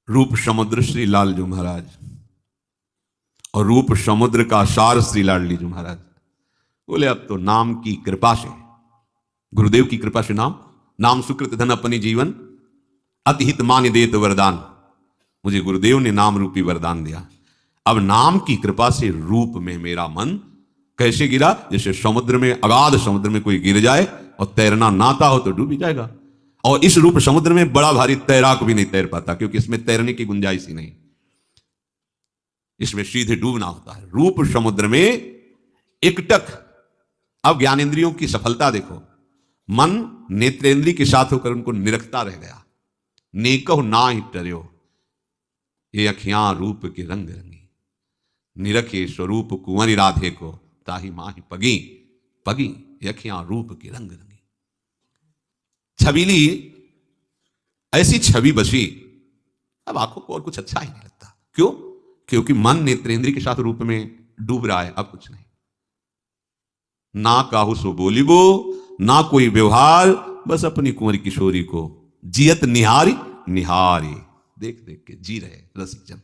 रूप समुद्र श्री लालजू महाराज और रूप समुद्र का सार श्री लाडलीजू महाराज बोले अब तो नाम की कृपा से, गुरुदेव की कृपा से नाम नाम सुकृत धन अपनी जीवन अतिहित मान देत वरदान। मुझे गुरुदेव ने नाम रूपी वरदान दिया। अब नाम की कृपा से रूप में मेरा मन कैसे गिरा, जैसे समुद्र में, अगाध समुद्र में कोई गिर जाए और तैरना नाता हो तो डूब ही जाएगा। और इस रूप समुद्र में बड़ा भारी तैराक भी नहीं तैर पाता, क्योंकि इसमें तैरने की गुंजाइश ही नहीं, इसमें सीधे डूबना होता है। रूप समुद्र में एकटक। अब ज्ञानेंद्रियों की सफलता देखो, मन नेत्रेंद्रिय के साथ होकर उनको निरखता रह गया। नेकहो ना ही टर्यो ये अखियां रूप के रंग रंगी, निरखे स्वरूप कुंवरी राधे को ताही माही पगी पगी, ये अखियां रूप के रंग रंगी। छबीली ऐसी छवि बसी, अब आंखों को और कुछ अच्छा ही नहीं लगता। क्यों? क्योंकि मन नेत्रेंद्रिय के साथ रूप में डूब रहा है। अब कुछ नहीं, ना काहू सो बोलिबो, ना कोई व्यवहार, बस अपनी कुंवरी किशोरी को जियत निहारी निहारी, देख देख के जी रहे रसिक जन।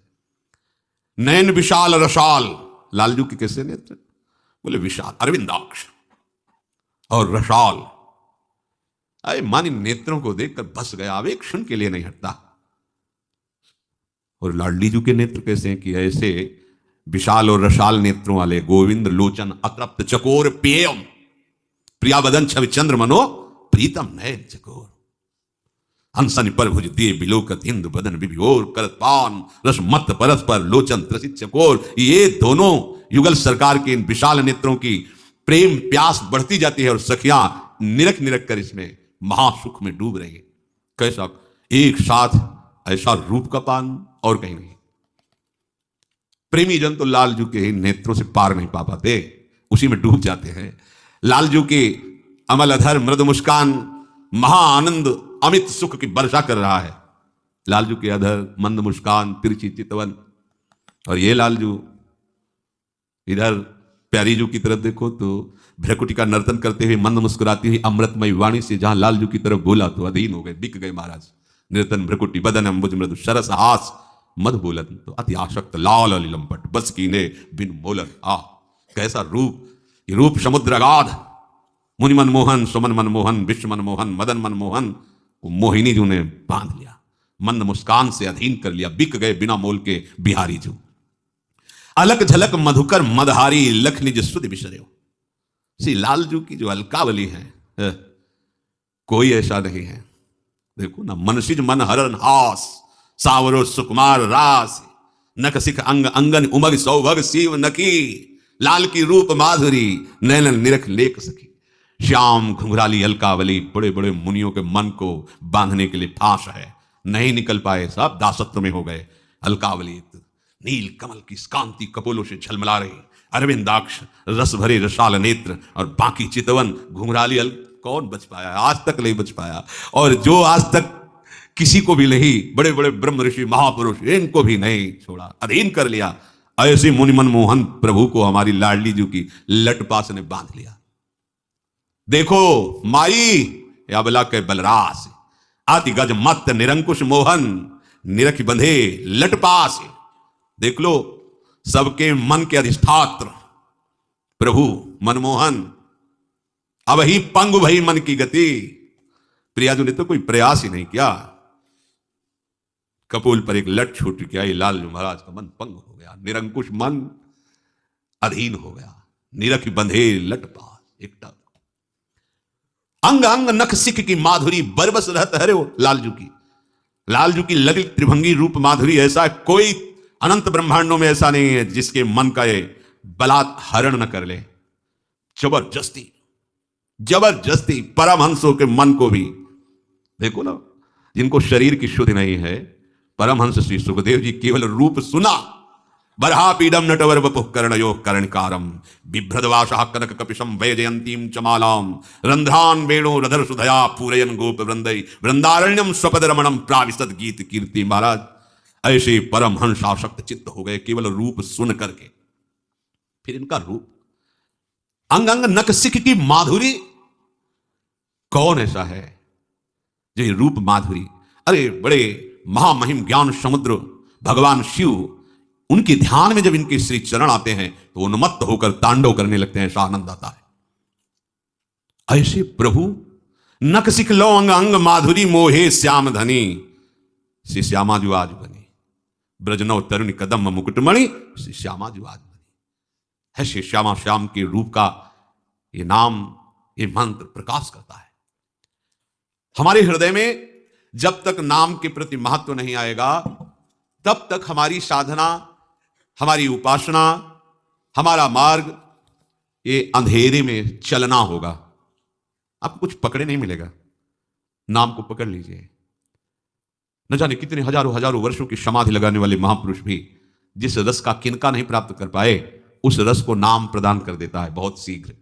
नयन विशाल रसाल, लालजू के कैसे नेत्र? बोले विशाल अरविंदाक्ष और रसाल। अरे मन इन नेत्रों को देखकर बस गया, अब एक क्षण के लिए नहीं हटता। और लाडलीजू के नेत्र कैसे हैं कि ऐसे विशाल और रसाल नेत्रों वाले गोविंद लोचन अतृप्त चकोर पेयम प्रिया बदन छवि चंद्र मनो प्रीतम नयन चकोर, हंसन पर भुज दे बिलोकत हिंदु बदन बिभिओर करत पान रस मत परस्पर लोचन त्रसित चकोर। ये दोनों युगल सरकार के इन विशाल नेत्रों की प्रेम प्यास बढ़ती जाती है और सखियां निरख निरख कर इसमें महासुख में डूब रही है। कैसा एक साथ ऐसा रूप का पान और कहीं नहीं। प्रेमी जन तो लालजू के इन नेत्रों से पार नहीं पा पाते, उसी में डूब जाते हैं। लालजू के अमल अधर मृदु मुस्कान महाआनंद अमित सुख की वर्षा कर रहा है। लालजू के अधर मंद मुस्कान तिरछी चितवन, और ये लालजू इधर प्यारीजू की तरफ देखो तो भ्रकुटी का नर्तन करते हुए मंद मुस्कुराती हुई अमृतमय वाणी से जहां लालजू की तरफ बोला तो अधीन हो गए, बिक गए महाराज। नृतन भ्रकुटी बदन अंबुज मृदु सरस हास मध बोलन तो अति आशक्त लाल लंपट बस कीने बिन मोलन। कैसा रूप! ये रूप समुद्र अगाध, मुनि मनमोहन सुमन मनमोहन विश्व मनमोहन मदन मनमोहन को मोहिनी जू ने बांध लिया, मंद मुस्कान से अधीन कर लिया। बिक गए बिना मोल के बिहारी जू। अलक झलक मधुकर मदहारी लख निज सुध बिसर्यो। श्री लालजू की जो अलकावली है, कोई ऐसा नहीं है। देखो ना, मनसिज मन हरन हास सावरो सुकुमार रास, नख सिख अंग अंगन उमग सौभग शिव नकी, लाल की रूप माधुरी नैनन निरख लेख सकी। श्याम घुंघराली अलकावली बड़े बड़े मुनियों के मन को बांधने के लिए फांस है, नहीं निकल पाए, सब दासत्व में हो गए। अलकावली नील कमल की कांति कपोलों से झलमला रही, अरविंदाक्ष रस भरे रसाल नेत्र और बाकी चितवन घुंघराली कौन बच पाया? आज तक नहीं बच पाया। और जो आज तक किसी को भी नहीं, बड़े बड़े ब्रह्म ऋषि महापुरुष, इनको भी नहीं छोड़ा, अधीन कर लिया। ऐसे मुनि मनमोहन प्रभु को हमारी लाडलीजू की लटपास ने बांध लिया। देखो माई अबला के बलरास, आति गज मत निरंकुश मोहन, निरख बंधे लटपास। देख लो, सबके मन के अधिष्ठात्र प्रभु मनमोहन, अब ही पंगु भई मन की गति। प्रियाजू ने तो कोई प्रयास ही नहीं किया, कपोल पर एक लट छूट गया। ये लालजू महाराज का मन पंग हो गया, निरंकुश मन अधीन हो गया, निरख बंधे लटपास एकटा। अंग अंग नख सिख की माधुरी बरबस रहत हरे हो लालजू की ललित त्रिभंगी रूप माधुरी ऐसा कोई अनंत ब्रह्मांडों में ऐसा नहीं है जिसके मन का ये बलात् हरण न कर ले। जबरदस्ती जबरदस्ती परमहंसों के मन को भी देखो ना, जिनको शरीर की शुद्धि नहीं है। परमहंस श्री सुखदेव जी केवल रूप सुना, बरहा पीडम नटवर वपुः कर्णयो कर्णकारम बिभ्रदवासः कनक कपिशम वैजयंतीम चमालाम रंध्रान वेणो रधर सुधया पूरयन गोप वृंदई वृंदारण्यम स्वपद रमणम प्राविशद गीत कीर्ति। महाराज ऐसे परमहंस आसक्त चित्त हो गए केवल रूप सुन करके। फिर इनका रूप अंग अंग नख सिख की माधुरी, कौन ऐसा है जो ये रूप माधुरी? अरे बड़े महामहिम ज्ञान समुद्र भगवान शिव, उनके ध्यान में जब इनके श्री चरण आते हैं तो उन्मत्त होकर तांडव करने लगते हैं, ऐसा आनंद आता है। ऐसे प्रभु नकसिक लो अंग अंग माधुरी मोहे श्याम धनी, श्री श्यामा जो आज बनी, ब्रजनव तरुणी कदम मुकुटमणि, श्री श्यामा जो आज बनी है। श्री श्यामा श्याम के रूप का ये नाम, ये मंत्र प्रकाश करता है हमारे हृदय में। जब तक नाम के प्रति महत्व नहीं आएगा तब तक हमारी साधना, हमारी उपासना, हमारा मार्ग ये अंधेरे में चलना होगा। आपको कुछ पकड़े नहीं मिलेगा। नाम को पकड़ लीजिए। न जाने कितने हजारों हजारों वर्षों की समाधि लगाने वाले महापुरुष भी जिस रस का किनका नहीं प्राप्त कर पाए, उस रस को नाम प्रदान कर देता है बहुत शीघ्र।